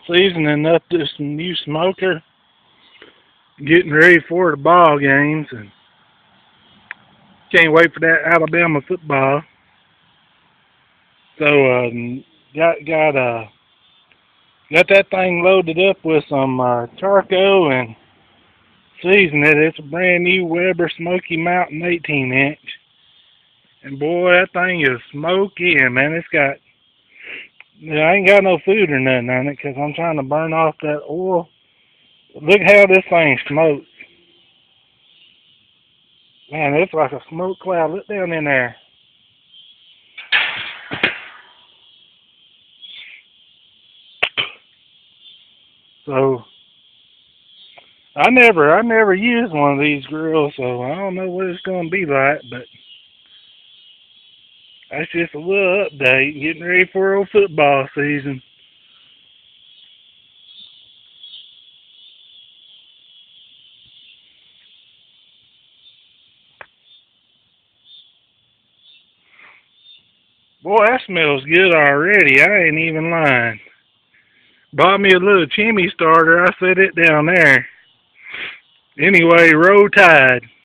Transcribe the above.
seasoning up this new smoker, getting ready for the ball games, and can't wait for that Alabama football. So got that thing loaded up with some charcoal and seasoning it. It's a brand new Weber Smoky Mountain 18-inch, and boy, that thing is smoky, and man, it's got. Yeah, I ain't got no food or nothing on it because I'm trying to burn off that oil. Look how this thing smokes. Man, it's like a smoke cloud. Look down in there. So I never used one of these grills, so I don't know what it's gonna be like, but that's just a little update. Getting ready for old football season. Boy, that smells good already. I ain't even lying. Bought me a little chimney starter. I set it down there. Anyway, roll tide.